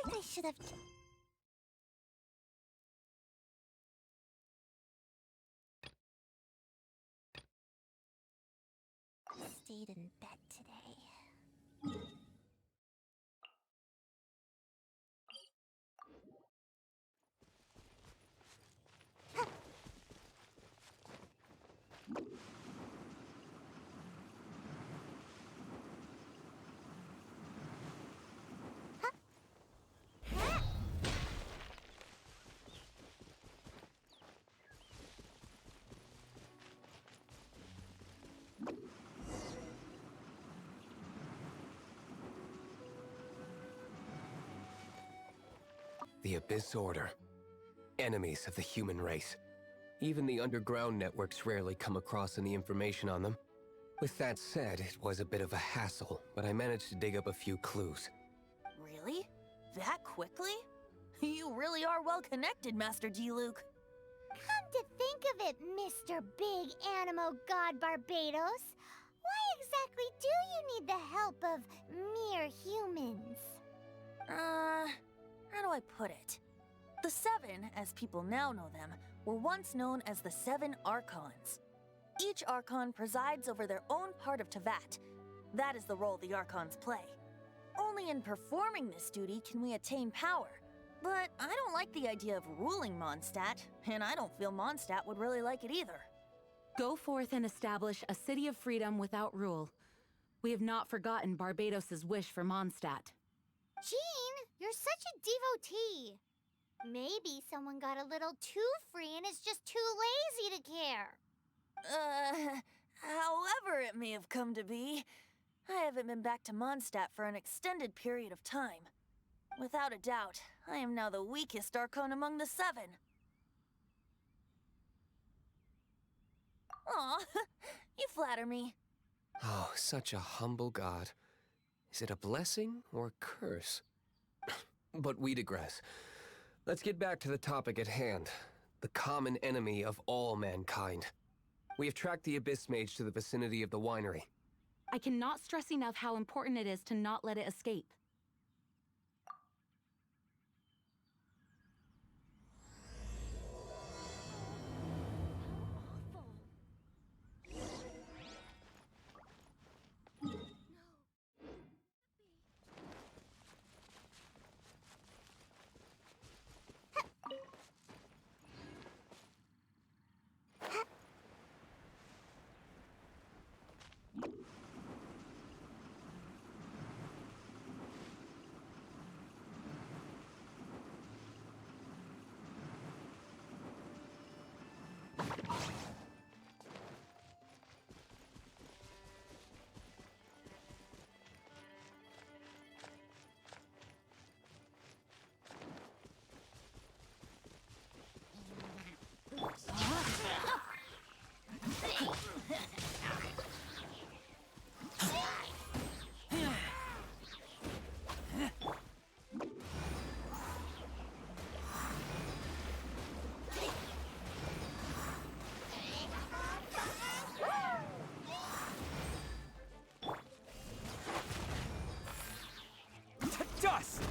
like I should have stayed in bed today. The Abyss Order. Enemies of the human race. Even the underground networks rarely come across any information on them. With that said, it was a bit of a hassle, but I managed to dig up a few clues. Really? That quickly? You really are well connected, Master Diluc. Come to think of it, Mr. Big Animo God Barbados, why exactly do you need the help of mere humans? How do I put it? The Seven, as people now know them, were once known as the Seven Archons. Each Archon presides over their own part of Teyvat. That is the role the Archons play. Only in performing this duty can we attain power. But I don't like the idea of ruling Mondstadt, and I don't feel Mondstadt would really like it either. Go forth and establish a city of freedom without rule. We have not forgotten Barbados' wish for Mondstadt. Jean, you're such a devotee. Maybe someone got a little too free and is just too lazy to care. However it may have come to be, I haven't been back to Mondstadt for an extended period of time. Without a doubt, I am now the weakest Archon among the Seven. Aw, you flatter me. Oh, such a humble god. Is it a blessing or a curse? But we digress. Let's get back to the topic at hand. The common enemy of all mankind. We have tracked the Abyss Mage to the vicinity of the winery. I cannot stress enough how important it is to not let it escape. Dust!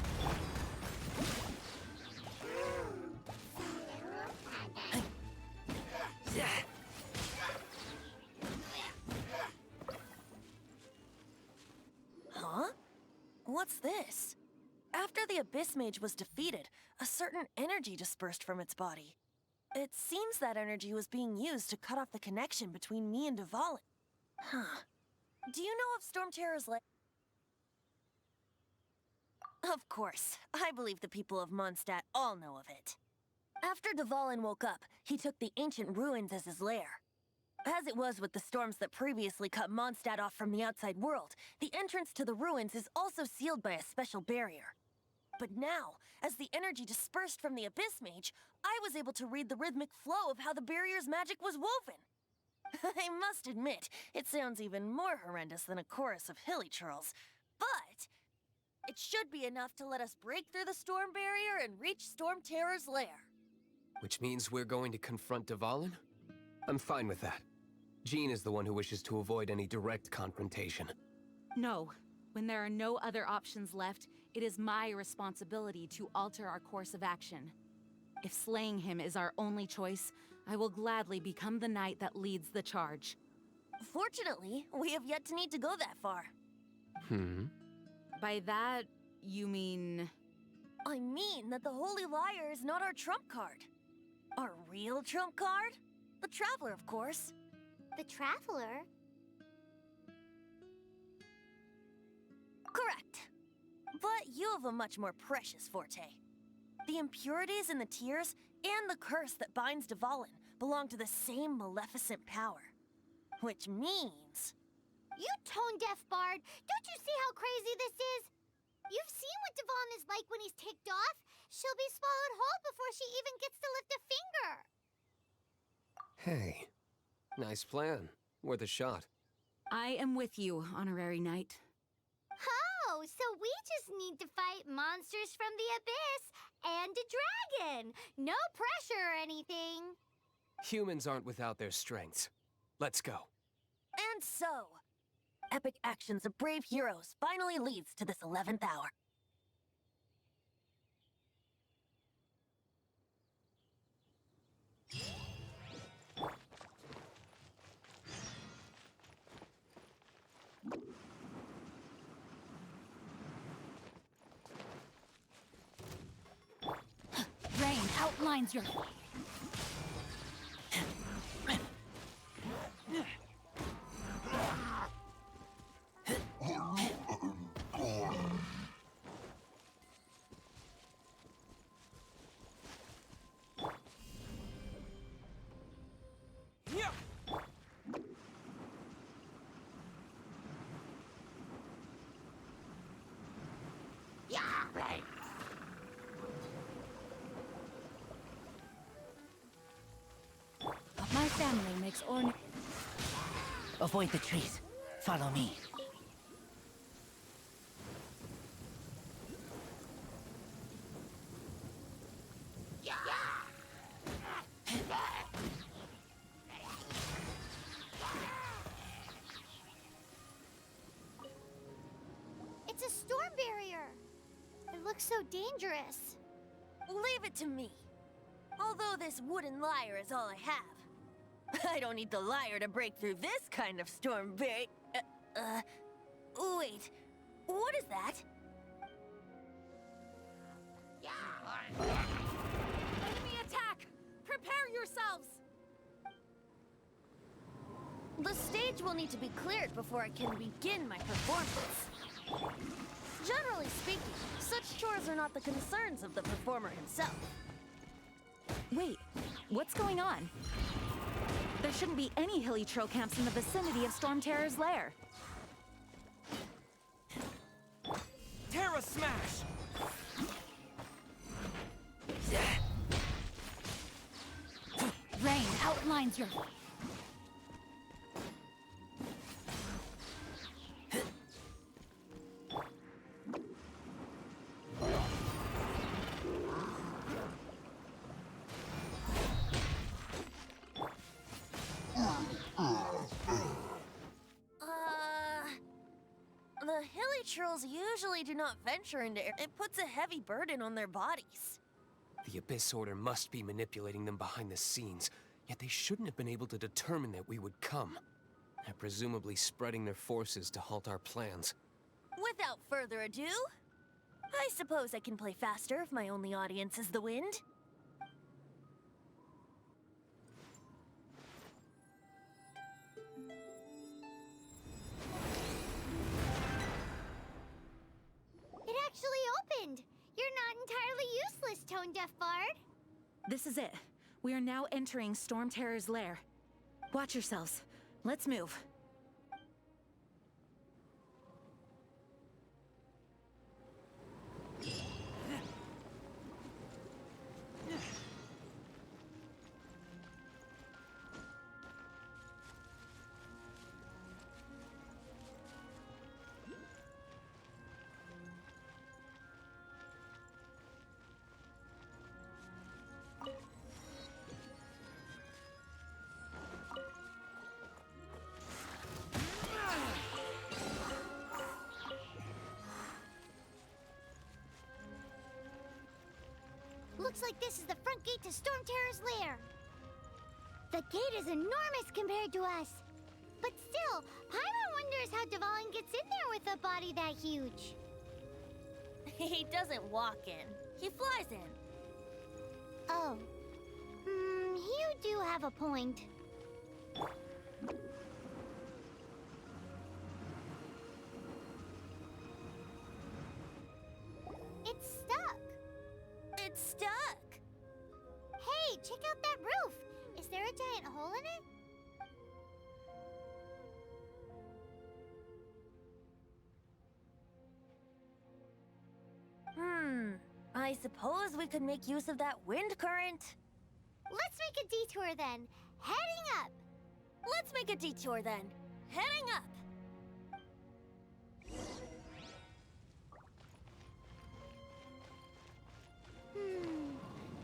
Huh? What's this? After the Abyss Mage was defeated, a certain energy dispersed from its body. It seems that energy was being used to cut off the connection between me and Dvalin. Huh. Do you know of Storm Terror's land? Of course. I believe the people of Mondstadt all know of it. After Dvalin woke up, he took the ancient ruins as his lair. As it was with the storms that previously cut Mondstadt off from the outside world, the entrance to the ruins is also sealed by a special barrier. But now, as the energy dispersed from the Abyss Mage, I was able to read the rhythmic flow of how the barrier's magic was woven. I must admit, it sounds even more horrendous than a chorus of hilly churls, but it should be enough to let us break through the storm barrier and reach Storm Terror's lair. Which means we're going to confront Dvalin? I'm fine with that. Jean is the one who wishes to avoid any direct confrontation. No. When there are no other options left, it is my responsibility to alter our course of action. If slaying him is our only choice, I will gladly become the knight that leads the charge. Fortunately, we have yet to need to go that far. By that, you mean... I mean that the Holy Liar is not our trump card. Our real trump card? The Traveler, of course. The Traveler? Correct. But you have a much more precious forte. The impurities in the tears and the curse that binds Dvalin belong to the same maleficent power. Which means... You tone-deaf bard! Don't you see how crazy this is? You've seen what Dvalin is like when he's ticked off. She'll be swallowed whole before she even gets to lift a finger. Hey, nice plan. Worth a shot. I am with you, Honorary Knight. Oh, so we just need to fight monsters from the abyss and a dragon. No pressure or anything. Humans aren't without their strengths. Let's go. And so, epic actions of brave heroes finally leads to this 11th hour. Rain outlines your... My family makes ornament. Avoid the trees. Follow me. It's a storm barrier. It looks so dangerous. Leave it to me. Although this wooden lyre is all I have. I don't need the lyre to break through this kind of storm wait, what is that? Enemy attack! Prepare yourselves! The stage will need to be cleared before I can begin my performance. Generally speaking, such chores are not the concerns of the performer himself. Wait, what's going on? There shouldn't be any hilly troll camps in the vicinity of Storm Terror's lair. Terra Smash! Rain outlines your... The hilly trolls usually do not venture into air. It puts a heavy burden on their bodies. The Abyss Order must be manipulating them behind the scenes, yet they shouldn't have been able to determine that we would come. They're presumably spreading their forces to halt our plans. Without further ado, I suppose I can play faster if my only audience is the wind. It actually opened. You're not entirely useless, tone-deaf bard. This is it. We are now entering Storm Terror's lair. Watch yourselves. Let's move. Looks like this is the front gate to Storm Terror's lair. The gate is enormous compared to us. But still, Paimon wonders how Dvalin gets in there with a body that huge. He doesn't walk in. He flies in. Oh. You do have a point. It's stuck. It's stuck. Hey, check out that roof. Is there a giant hole in it? I suppose we could make use of that wind current. Let's make a detour then. Heading up. Let's make a detour then. Heading up.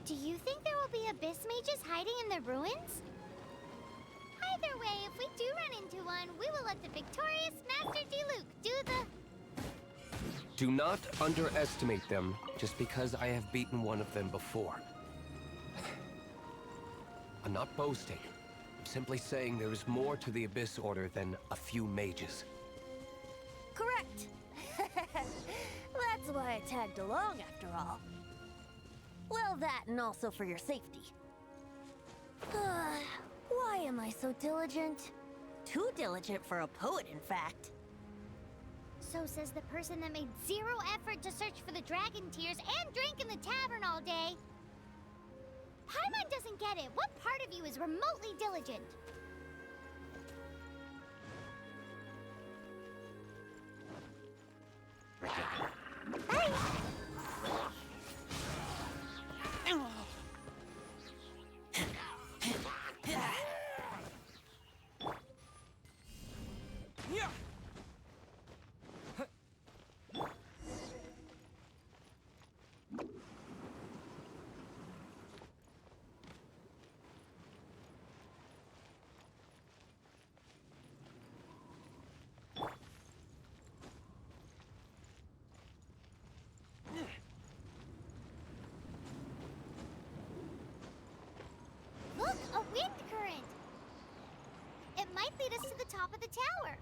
Do you think there will be abyss mages hiding in the ruins? Either way, if we do run into one, we will let the victorious Master Diluc do the... Do not underestimate them just because I have beaten one of them before. I'm not boasting. I'm simply saying there is more to the Abyss Order than a few mages. Correct. That's why I tagged along after all. Well, that and also for your safety. Why am I so diligent? Too diligent for a poet, in fact. So says the person that made zero effort to search for the dragon tears and drank in the tavern all day. Paimon doesn't get it. What part of you is remotely diligent? Hey! Look, a wind current! It might lead us to the top of the tower.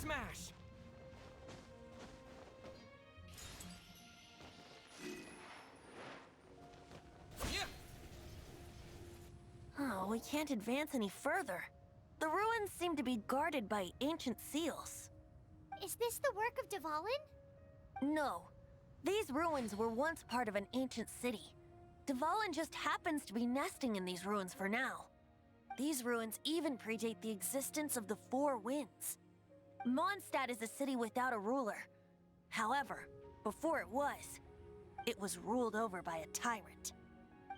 Smash! Oh, we can't advance any further. The ruins seem to be guarded by ancient seals. Is this the work of Dvalin? No. These ruins were once part of an ancient city. Dvalin just happens to be nesting in these ruins for now. These ruins even predate the existence of the Four Winds. Mondstadt is a city without a ruler. However, before it was ruled over by a tyrant.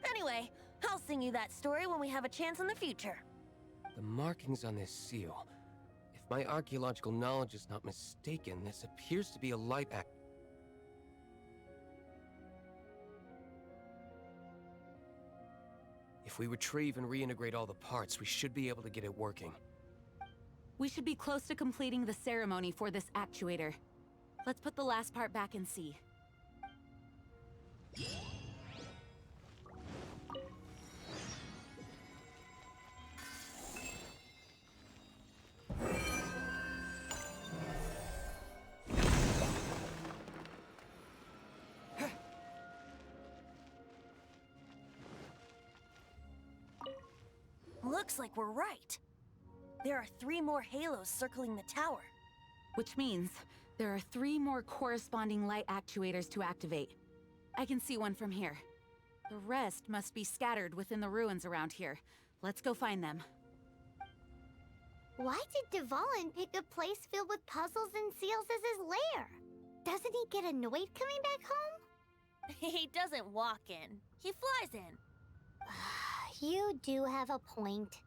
Anyway, I'll sing you that story when we have a chance in the future. The markings on this seal. If my archaeological knowledge is not mistaken, this appears to be a light act. If we retrieve and reintegrate all the parts, we should be able to get it working. We should be close to completing the ceremony for this actuator. Let's put the last part back and see. looks like we're right. There are 3 more halos circling the tower. Which means there are 3 more corresponding light actuators to activate. I can see one from here. The rest must be scattered within the ruins around here. Let's go find them. Why did Dvalin pick a place filled with puzzles and seals as his lair? Doesn't he get annoyed coming back home? He doesn't walk in. He flies in. You do have a point.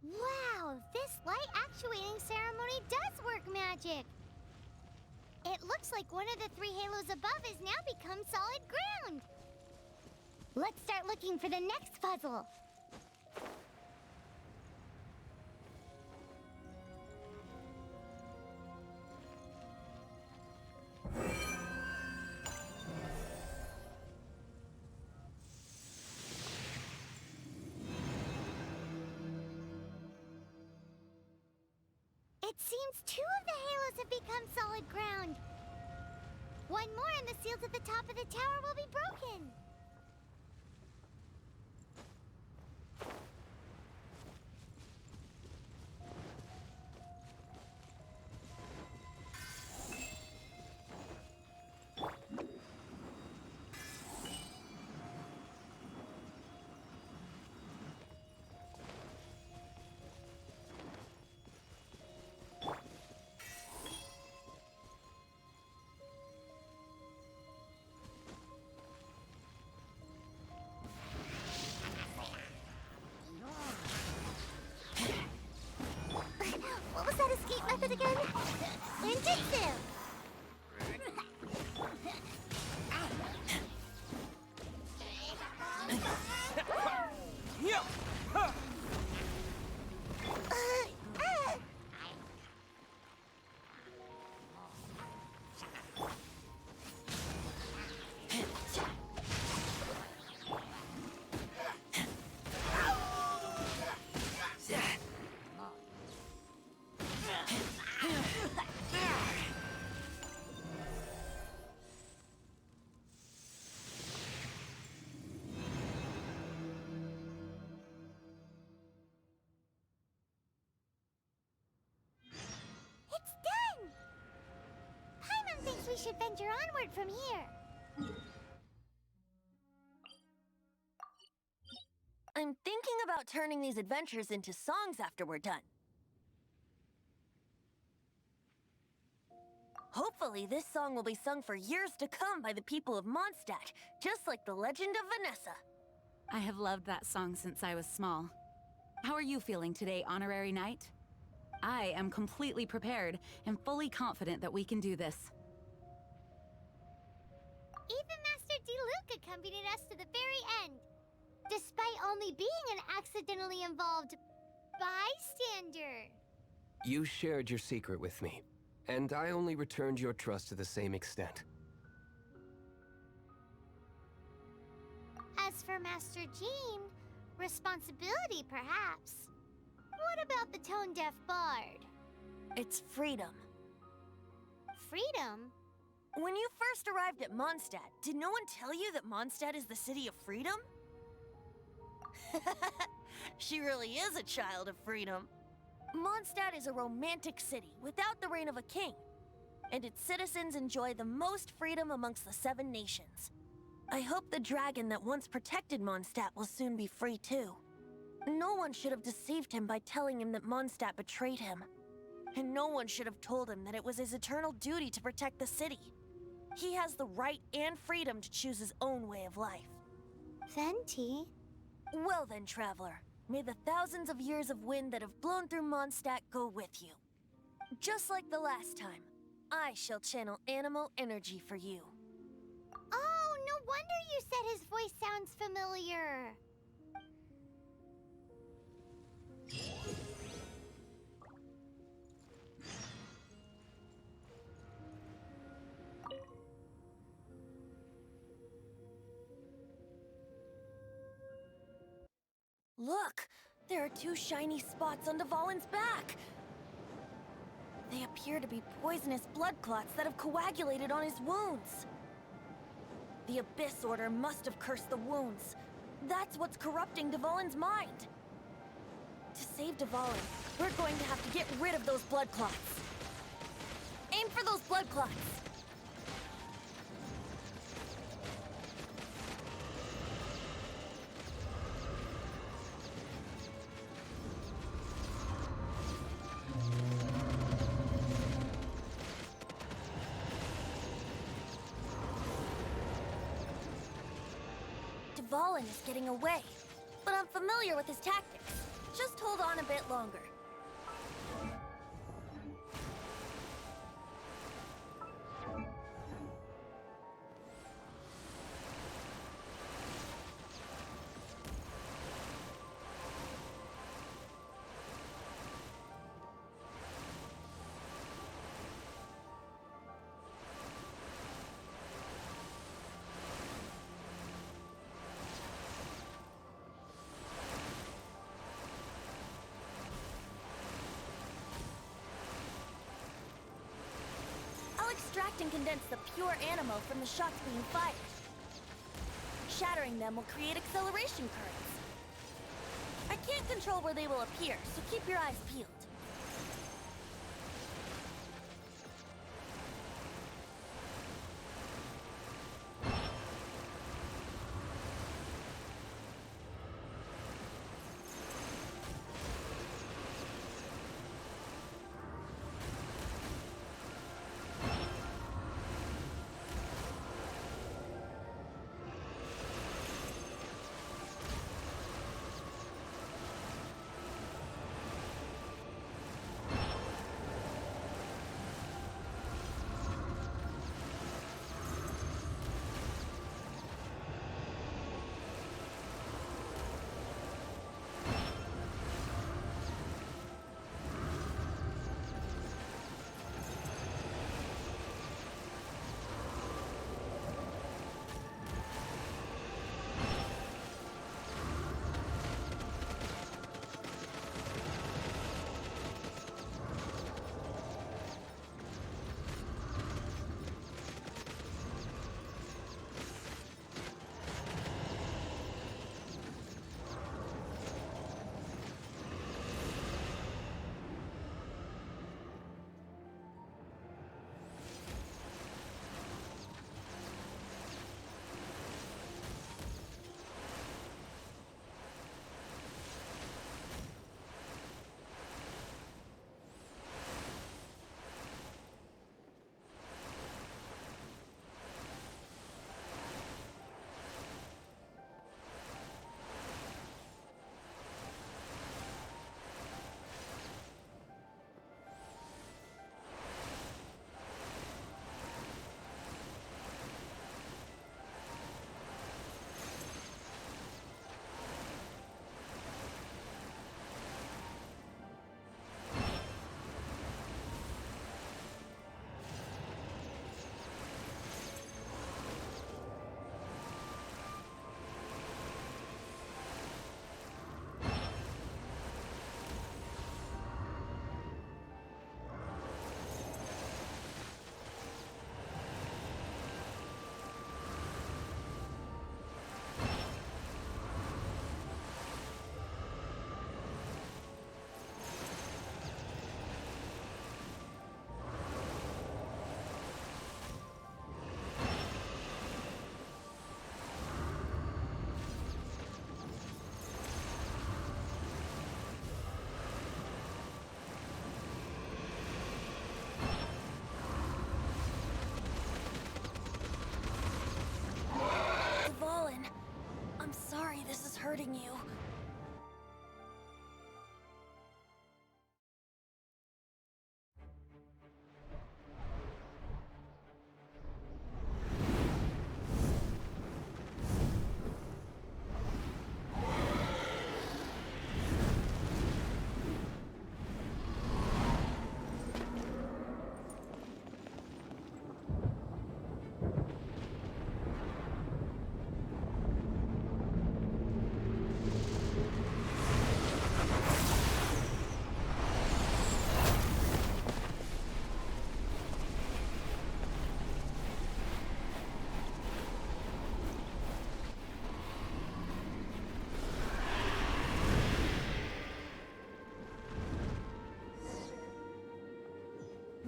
Wow, this light actuating ceremony does work magic! It looks like one of the 3 halos above has now become solid ground! Let's start looking for the next puzzle! It seems 2 of the halos have become solid ground. One more and the seals at the top of the tower will be broken. What was that escape method again? Ninjutsu! We should venture onward from here. I'm thinking about turning these adventures into songs after we're done. Hopefully, this song will be sung for years to come by the people of Mondstadt, just like the legend of Vanessa. I have loved that song since I was small. How are you feeling today, Honorary Knight? I am completely prepared and fully confident that we can do this. Even Master D. Luke accompanied us to the very end, despite only being an accidentally involved bystander. You shared your secret with me, and I only returned your trust to the same extent. As for Master Jean, responsibility perhaps. What about the tone-deaf bard? It's freedom. Freedom? When you first arrived at Mondstadt, did no one tell you that Mondstadt is the city of freedom? She really is a child of freedom. Mondstadt is a romantic city without the reign of a king, and its citizens enjoy the most freedom amongst the 7 nations. I hope the dragon that once protected Mondstadt will soon be free too. No one should have deceived him by telling him that Mondstadt betrayed him. And no one should have told him that it was his eternal duty to protect the city. He has the right and freedom to choose his own way of life. Venti? Well then, traveler, may the thousands of years of wind that have blown through Mondstadt go with you. Just like the last time, I shall channel animal energy for you. Oh, no wonder you said his voice sounds familiar. Look! There are 2 shiny spots on Dvalin's back! They appear to be poisonous blood clots that have coagulated on his wounds. The Abyss Order must have cursed the wounds. That's what's corrupting Dvalin's mind. To save Dvalin, we're going to have to get rid of those blood clots. Aim for those blood clots! Dvalin is getting away, but I'm familiar with his tactics. Just hold on a bit longer. I'll extract and condense the pure animal from the shots being fired. Shattering them will create acceleration currents. I can't control where they will appear, so keep your eyes peeled.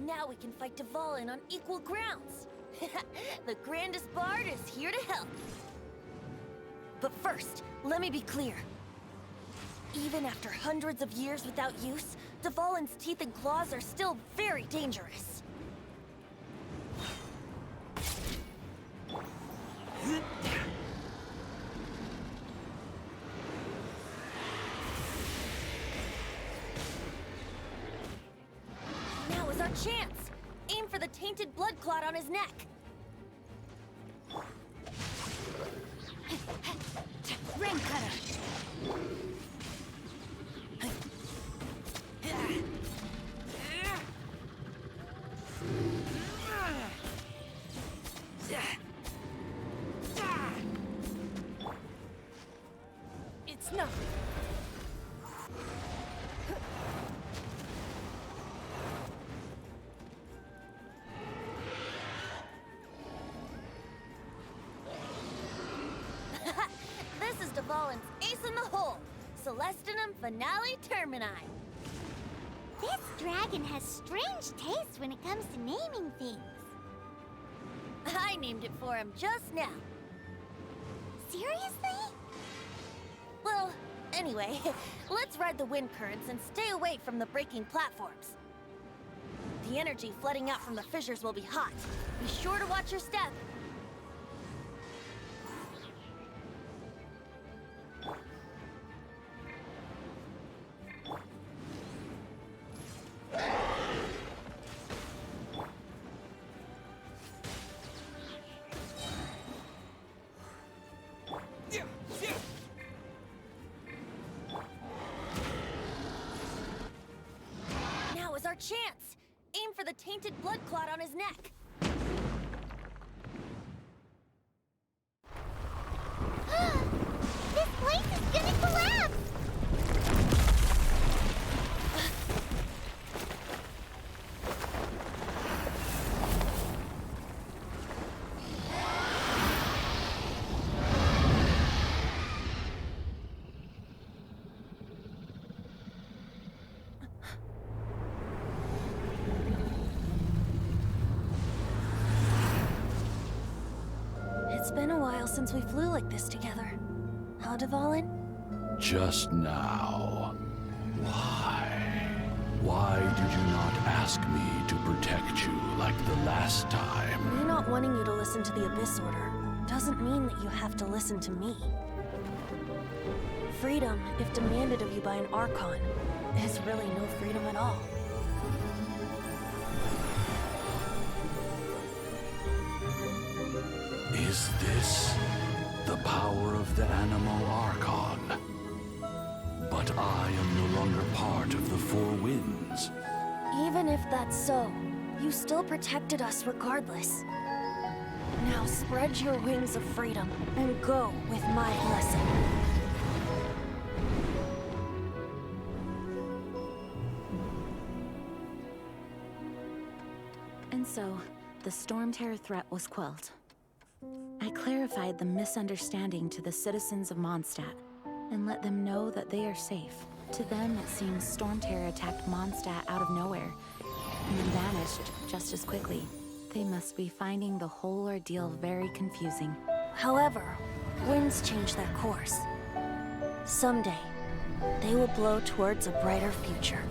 Now we can fight Dvalin on equal grounds. The grandest bard is here to help. But first, let me be clear. Even after hundreds of years without use, Dvalin's teeth and claws are still very dangerous. Now is our chance! Aim for the tainted blood clot on his neck. Ring cutter. It's nothing. This is Dvalin's ace in the hole. Celestinum Finale Termini. This dragon has strange taste when it comes to naming things. I named it for him just now. Seriously? Well, anyway, let's ride the wind currents and stay away from the breaking platforms. The energy flooding out from the fissures will be hot. Be sure to watch your step. Now is our chance! Aim for the tainted blood clot on his neck. This place is gonna collapse! It's been a while since we flew like this together. Huh, Dvalin? Just now. Why? Why did you not ask me to protect you like the last time? Me not wanting you to listen to the Abyss Order doesn't mean that you have to listen to me. Freedom, if demanded of you by an Archon, is really no freedom at all. Is this the power of the Animo Archon? But I am no longer part of the Four Winds. Even if that's so, you still protected us regardless. Now spread your wings of freedom and go with my blessing. And so, the Storm Terror threat was quelled. I clarified the misunderstanding to the citizens of Mondstadt, and let them know that they are safe. To them, it seems Storm Terror attacked Mondstadt out of nowhere, and then vanished just as quickly. They must be finding the whole ordeal very confusing. However, winds change their course. Someday, they will blow towards a brighter future.